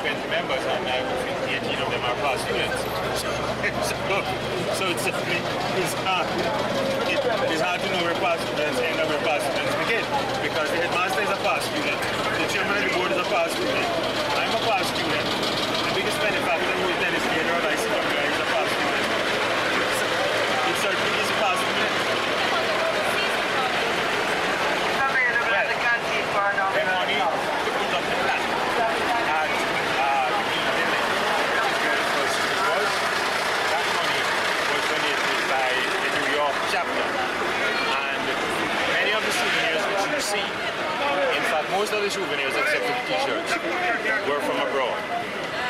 20 members, and I would think 18 of them are past students. So it's hard to know where past students end up, where past students begin, because the headmaster is a past student, the chairman of the board is a past student, I'm a past student, the biggest benefactor who is Dennis Gator of IC is a past student. It certainly is a past student. The money to put up the plan at that money was donated by the New York chapter, and many of the souvenirs which you see, in fact most of the souvenirs except for the t-shirts, were from abroad.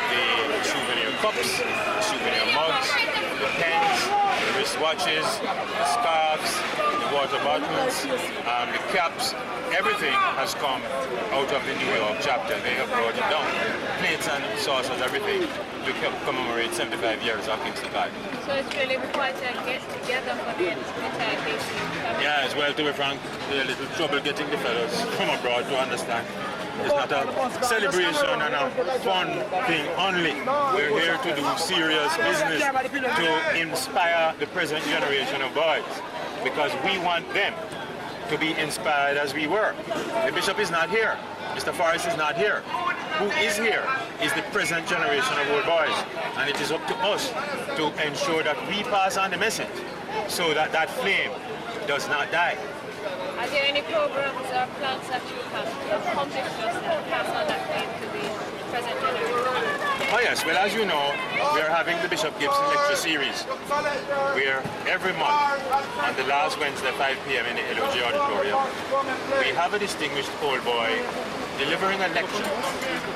The souvenir cups, the souvenir mugs, the pens, the wristwatches, the scarves, the water bottles, the caps, everything has come out of the New York chapter. They have brought it down. Plates and saucers, everything, to commemorate 75 years of Kingston Park. So it's really quite a get together for the entire KC. Yeah, as well, to be frank, a little trouble getting the fellows from abroad to understand. It's not a celebration and a fun thing only. We're here to do serious business to inspire the present generation of boys, because we want them to be inspired as we were. The bishop is not here. Mr. Forrest is not here. Who is here is the present generation of old boys, and it is up to us to ensure that we pass on the message so that that flame does not die. Are there any programs or plans that you have to accomplish just and pass on that flame to the present generation? Oh yes, well as you know, we are having the Bishop Gibson Lecture Series, where every month on the last Wednesday 5 p.m. in the LOG Auditorium, we have a distinguished old boy delivering a lecture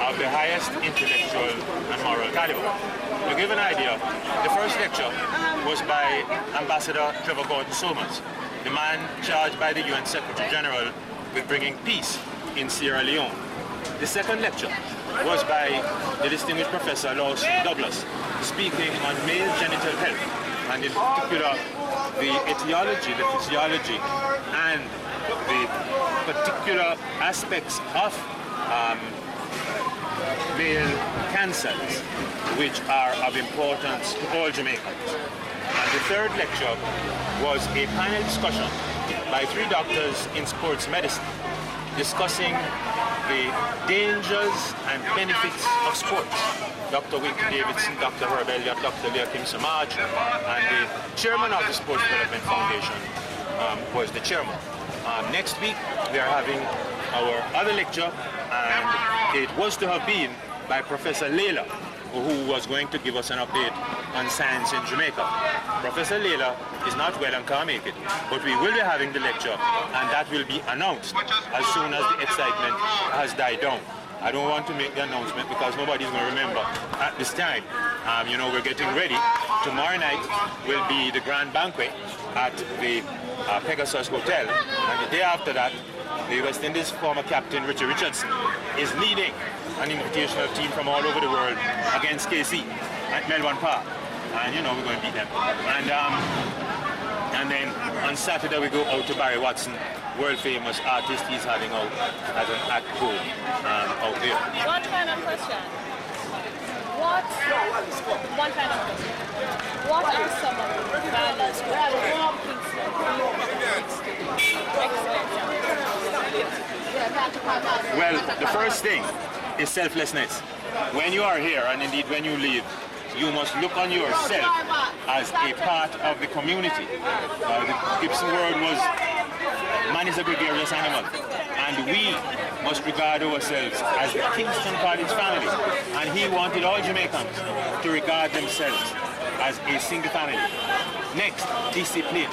of the highest intellectual and moral caliber. To give an idea, the first lecture was by Ambassador Trevor Gordon-Somers, the man charged by the UN Secretary General with bringing peace in Sierra Leone. The second lecture was by the distinguished Professor Lawson Douglas, speaking on male genital health, and in particular the etiology, the physiology, and the particular aspects of male cancers which are of importance to all Jamaicans. And the third lecture was a panel discussion by 3 doctors in sports medicine discussing the dangers and benefits of sports. Dr. Winky Davidson, Dr. Herb Elliott, Dr. Leakim Samaj, and the chairman of the Sports Development Foundation was the chairman. Next week we are having our other lecture, and it was to have been by Professor Layla, who was going to give us an update on science in Jamaica. Professor Layla is not well and can't make it, but we will be having the lecture, and that will be announced as soon as the excitement has died down. I don't want to make the announcement because nobody's going to remember at this time. You know, we're getting ready. Tomorrow night will be the grand banquet at the Pegasus Hotel, and the day after that, the West Indies former captain Richard Richardson is leading an invitational team from all over the world against KC at Melbourne Park, and you know we're going to beat them. And then on Saturday we go out to Barry Watson, world famous artist. He's having out as an act home out there. One final question. What are some of the values of Kingston? Well, the first thing is selflessness. When you are here, and indeed when you leave, you must look on yourself as a part of the community. The Gibson word was, man is a gregarious animal, and we must regard ourselves as the Kingston College family, and he wanted all Jamaicans to regard themselves as a single family. Next, discipline.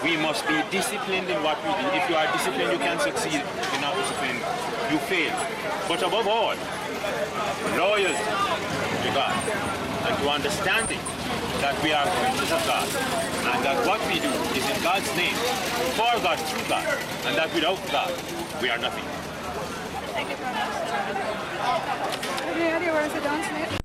We must be disciplined in what we do. If you are disciplined, you can succeed. If you're not disciplined, you fail. But above all, loyalty to God, and to understanding that we are creatures of God, and that what we do is in God's name, for God, through God, and that without God, we are nothing. Thank you very much. Any idea where is it down, Smith?